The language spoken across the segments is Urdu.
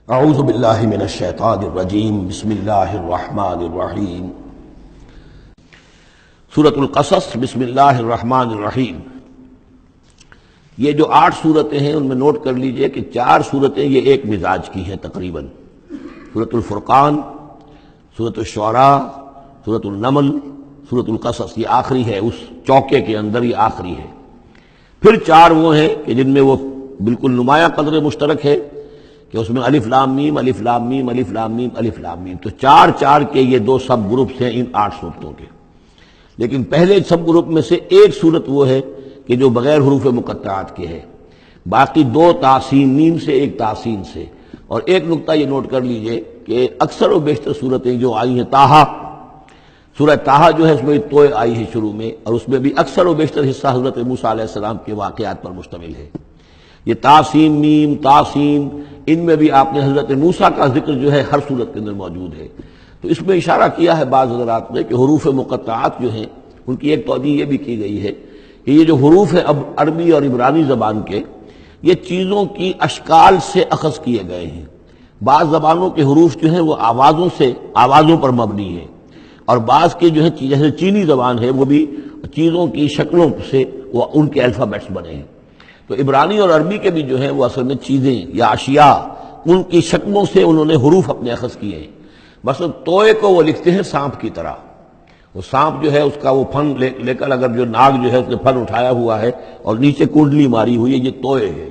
اعوذ باللہ من الشیطان الرجیم بسم اللہ الرحمن الرحیم سورۃ القصص بسم اللہ الرحمن الرحیم۔ یہ جو 8 صورتیں ہیں ان میں نوٹ کر لیجئے کہ 4 صورتیں یہ ایک مزاج کی ہیں تقریباً۔ سورۃ الفرقان، سورۃ الشعراء، سورۃ النمل، سورۃ القصص، یہ آخری ہے، اس چوکے کے اندر یہ آخری ہے۔ پھر 4 وہ ہیں کہ جن میں وہ بالکل نمایاں قدر مشترک ہے کہ اس میں الف لام میم الف لام میم الف لام میم الف لام میم، تو 4 کے یہ 2 سب گروپس ہیں ان 8 صورتوں کے۔ لیکن پہلے سب گروپ میں سے ایک صورت وہ ہے کہ جو بغیر حروف مقطعات کے ہے، باقی 2 تاسین میم سے، ایک تاسین سے۔ اور ایک نقطہ یہ نوٹ کر لیجئے کہ اکثر و بیشتر صورتیں جو آئی ہیں طٰہٰ، سورہ طٰہٰ جو ہے اس میں توئے آئی ہے شروع میں، اور اس میں بھی اکثر و بیشتر حصہ حضرت موسیٰ علیہ السلام کے واقعات پر مشتمل ہے۔ یہ تاسین میم تاسین، ان میں بھی آپ نے حضرت موسیٰ کا ذکر جو ہے ہر صورت کے اندر موجود ہے۔ تو اس میں اشارہ کیا ہے بعض حضرات نے کہ حروف مقطعات جو ہیں ان کی ایک توجیہ یہ بھی کی گئی ہے کہ یہ جو حروف ہیں اب عربی اور عبرانی زبان کے، یہ چیزوں کی اشکال سے اخذ کیے گئے ہیں۔ بعض زبانوں کے حروف جو ہیں وہ آوازوں پر مبنی ہیں، اور بعض کے جو ہے جیسے چینی زبان ہے وہ بھی چیزوں کی شکلوں سے وہ ان کے الفابیٹس بنے ہیں۔ تو عبرانی اور عربی کے بھی جو ہیں وہ اصل میں چیزیں یا اشیاء، ان کی شکلوں سے انہوں نے حروف اپنے اخذ کیے ہیں۔ مثلا توئے کو وہ لکھتے ہیں سانپ کی طرح، وہ سانپ جو ہے اس کا وہ پھن لے کر، اگر جو ناگ جو ہے اس نے پھن اٹھایا ہوا ہے اور نیچے کنڈلی ماری ہوئی ہے، یہ توئے ہے۔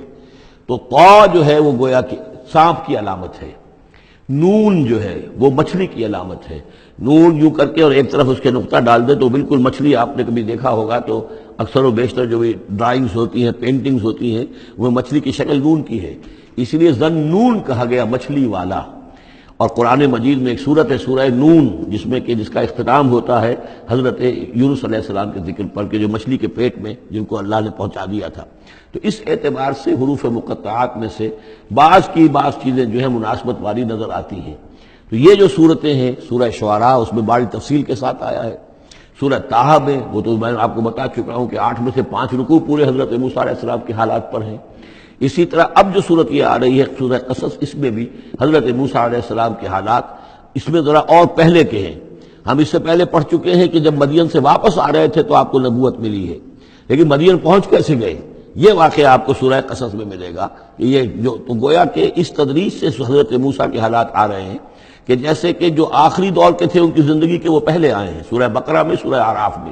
تو طا جو ہے وہ گویا کہ سانپ کی علامت ہے، نون جو ہے وہ مچھلی کی علامت ہے۔ نون یوں کر کے اور ایک طرف اس کے نقطہ ڈال دے تو بالکل مچھلی، آپ نے کبھی دیکھا ہوگا تو اکثر و بیشتر جو بھی ڈرائنگز ہوتی ہیں، پینٹنگز ہوتی ہیں، وہ مچھلی کی شکل نون کی ہے، اس لیے ذنون کہا گیا، مچھلی والا۔ اور قرآن مجید میں ایک سورت ہے سورہ نون، جس کا اختتام ہوتا ہے حضرت یونس علیہ السلام کے ذکر پر کہ جو مچھلی کے پیٹ میں جن کو اللہ نے پہنچا دیا تھا۔ تو اس اعتبار سے حروف مقطعات میں سے بعض چیزیں جو ہیں مناسبت والی نظر آتی ہیں۔ تو یہ جو صورتیں ہیں، سورہ شعراء اس میں بڑی تفصیل کے ساتھ آیا ہے۔ سورہ طٰہٰ میں وہ تو میں آپ کو بتا چکا ہوں کہ 8 میں سے 5 رکوع پورے حضرت موسیٰ علیہ السلام کے حالات پر ہیں۔ اسی طرح اب جو صورت یہ آ رہی ہے سورہ قصص، اس میں بھی حضرت موسیٰ علیہ السلام کے حالات اس میں ذرا اور پہلے کے ہیں۔ ہم اس سے پہلے پڑھ چکے ہیں کہ جب مدین سے واپس آ رہے تھے تو آپ کو نبوت ملی ہے، لیکن مدین پہنچ کیسے گئے، یہ واقعہ آپ کو سورہ قصص میں ملے گا۔ کہ یہ جو تو گویا کہ اس تدریج سے حضرت موسیٰ کے حالات آ رہے ہیں کہ جیسے کہ جو آخری دور کے تھے ان کی زندگی کے وہ پہلے آئے ہیں، سورہ بقرہ میں، سورہ اعراف میں،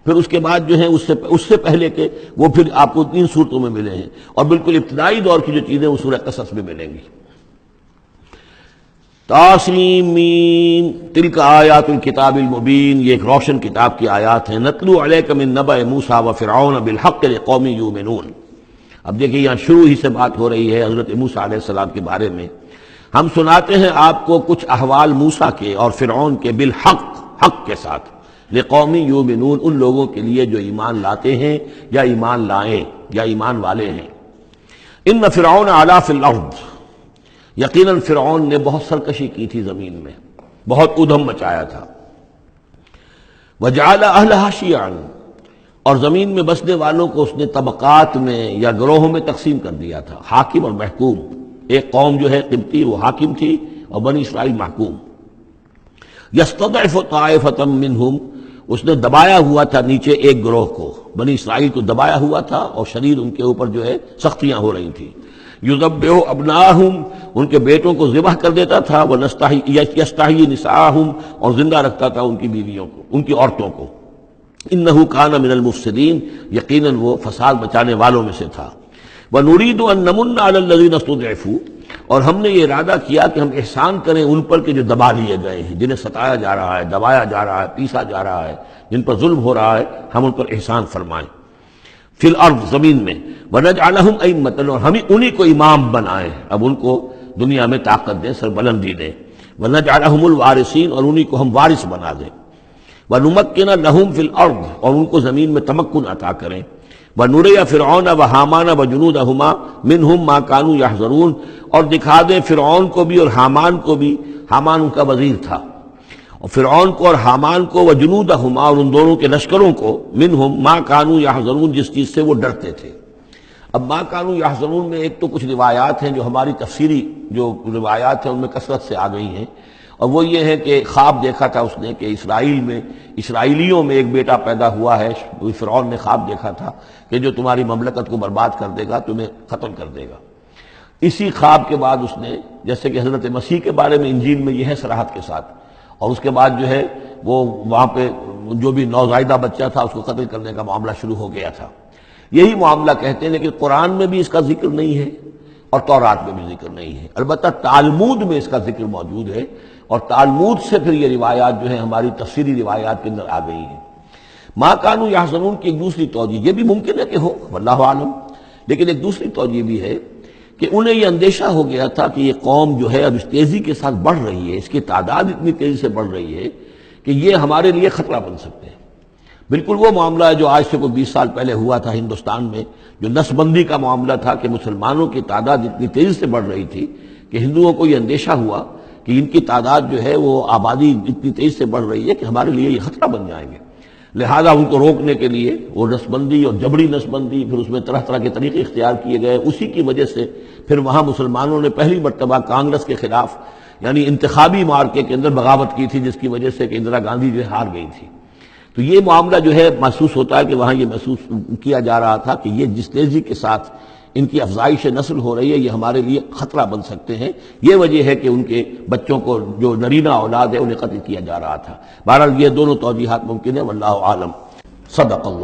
پھر اس کے بعد جو ہیں اس سے پہلے کے وہ پھر آپ کو 3 صورتوں میں ملے ہیں، اور بالکل ابتدائی دور کی جو چیزیں وہ سورہ قصص میں ملیں گی۔ طاسیم میم تلک آیات الکتاب المبین، یہ ایک روشن کتاب کی آیات ہیں۔ نتلو علیک من نبأ موسیٰ وفرعون بالحق لقوم یؤمنون۔ اب دیکھیں یہاں شروع ہی سے بات ہو رہی ہے حضرت موسیٰ علیہ السلام کے بارے میں۔ ہم سناتے ہیں آپ کو کچھ احوال موسیٰ کے اور فرعون کے، بالحق، حق کے ساتھ، لقوم یؤمنون، ان لوگوں کے لیے جو ایمان لاتے ہیں یا ایمان لائیں یا ایمان والے ہیں۔ ان فرعون علا فی الارض، یقیناً فرعون نے بہت سرکشی کی تھی زمین میں، بہت ادھم مچایا تھا۔ وجعل اہلہا شیعا، اور زمین میں بسنے والوں کو اس نے طبقات میں یا گروہوں میں تقسیم کر دیا تھا، حاکم اور محکوم۔ ایک قوم جو ہے قبطی وہ حاکم تھی اور بنی اسرائیل محکوم۔ یستضعف طائفة منہم، اس نے دبایا ہوا تھا نیچے ایک گروہ کو، بنی اسرائیل کو دبایا ہوا تھا اور شدید ان کے اوپر جو ہے سختیاں ہو رہی تھیں۔ یذبح ابناءہم، ان کے بیٹوں کو ذبح کر دیتا تھا، یستحیی نساءہم، اور زندہ رکھتا تھا ان کی بیویوں کو، ان کی عورتوں کو۔ انہ کان من المفسدین، یقیناً وہ فساد مچانے والوں میں سے تھا۔ وَنُرِيدُ أَن نَّمُنَّ عَلَى الَّذِينَ اسْتُضْعِفُوا، اور ہم نے یہ ارادہ کیا کہ ہم احسان کریں ان پر کہ جو دبا لیے گئے ہیں، جنہیں ستایا جا رہا ہے، دبایا جا رہا ہے، پیسا جا رہا ہے، جن پر ظلم ہو رہا ہے، ہم ان پر احسان فرمائیں۔ فی الارض، زمین میں، وَنَجْعَلَهُمْ أَئِمَّةً، اور ہم انہی کو امام بنائیں، اب ان کو دنیا میں طاقت دیں، سربلندی دیں۔ وَنَجْعَلَهُمُ الْوَارِثِينَ، اور انہی کو ہم وارث بنا دیں۔ وَنُمَكِّنَ لَهُمْ فِي الْأَرْضِ، اور ان کو زمین میں تمکن عطا کریں۔ وَنُرِيَ فِرْعَوْنَ وَحَامَانَ وَجُنُودَهُمَا مِنْهُمْ مَا كَانُوا يَحْذَرُونَ، اور دکھا دیں فرعون کو بھی اور حامان کو بھی، حامان ان کا وزیر تھا، اور فرعون کو اور حامان کو، وجنودہما، اور ان دونوں کے لشکروں کو، منہم ما کانوا یحذرون، جس چیز سے وہ ڈرتے تھے۔ اب ما کانوا یحذرون میں ایک تو کچھ روایات ہیں جو ہماری تفسیری جو روایات ہیں ان میں کثرت سے آ گئی ہیں، اور وہ یہ ہے کہ خواب دیکھا تھا اس نے کہ اسرائیلیوں میں ایک بیٹا پیدا ہوا ہے، فرعون نے خواب دیکھا تھا کہ جو تمہاری مملکت کو برباد کر دے گا، تمہیں قتل کر دے گا۔ اسی خواب کے بعد اس نے، جیسے کہ حضرت مسیح کے بارے میں انجیل میں یہ ہے صراحت کے ساتھ، اور اس کے بعد جو ہے وہ وہاں پہ جو بھی نوزائیدہ بچہ تھا اس کو قتل کرنے کا معاملہ شروع ہو گیا تھا۔ یہی معاملہ کہتے ہیں، لیکن قرآن میں بھی اس کا ذکر نہیں ہے اور تورات میں بھی ذکر نہیں ہے، البتہ تالمود میں اس کا ذکر موجود ہے، اور تالمود سے پھر یہ روایات جو ہیں ہماری تفسیری روایات کے اندر آ گئی ہیں۔ ما کانوا یحزنون کی ایک دوسری توجہ یہ بھی ممکن ہے کہ ہو، واللہ عالم، لیکن ایک دوسری توجہ بھی ہے کہ انہیں یہ اندیشہ ہو گیا تھا کہ یہ قوم جو ہے اب اس تیزی کے ساتھ بڑھ رہی ہے، اس کی تعداد اتنی تیزی سے بڑھ رہی ہے کہ یہ ہمارے لیے خطرہ بن سکتے ہیں۔ بالکل وہ معاملہ ہے جو آج سے کوئی 20 سال پہلے ہوا تھا ہندوستان میں، جو نسل بندی کا معاملہ تھا کہ مسلمانوں کی تعداد اتنی تیزی سے بڑھ رہی تھی کہ ہندوؤں کو یہ اندیشہ ہوا کہ ان کی تعداد جو ہے وہ آبادی اتنی تیزی سے بڑھ رہی ہے کہ ہمارے لیے یہ خطرہ بن جائیں گے، لہذا ان کو روکنے کے لیے وہ نسل بندی اور جبری نسل بندی، پھر اس میں طرح طرح کے طریقے اختیار کیے گئے۔ اسی کی وجہ سے پھر وہاں مسلمانوں نے پہلی مرتبہ کانگریس کے خلاف یعنی انتخابی مارکے کے اندر بغاوت کی تھی، جس کی وجہ سے کہ اندرا گاندھی جو ہے ہار گئی تھی۔ تو یہ معاملہ جو ہے محسوس ہوتا ہے کہ وہاں یہ محسوس کیا جا رہا تھا کہ یہ جس تیزی کے ساتھ ان کی افزائش نسل ہو رہی ہے یہ ہمارے لیے خطرہ بن سکتے ہیں۔ یہ وجہ ہے کہ ان کے بچوں کو جو نرینہ اولاد ہے انہیں قتل کیا جا رہا تھا۔ بہرحال یہ دونوں توجیحات ممکن ہے، واللہ عالم۔ صدق اللہ۔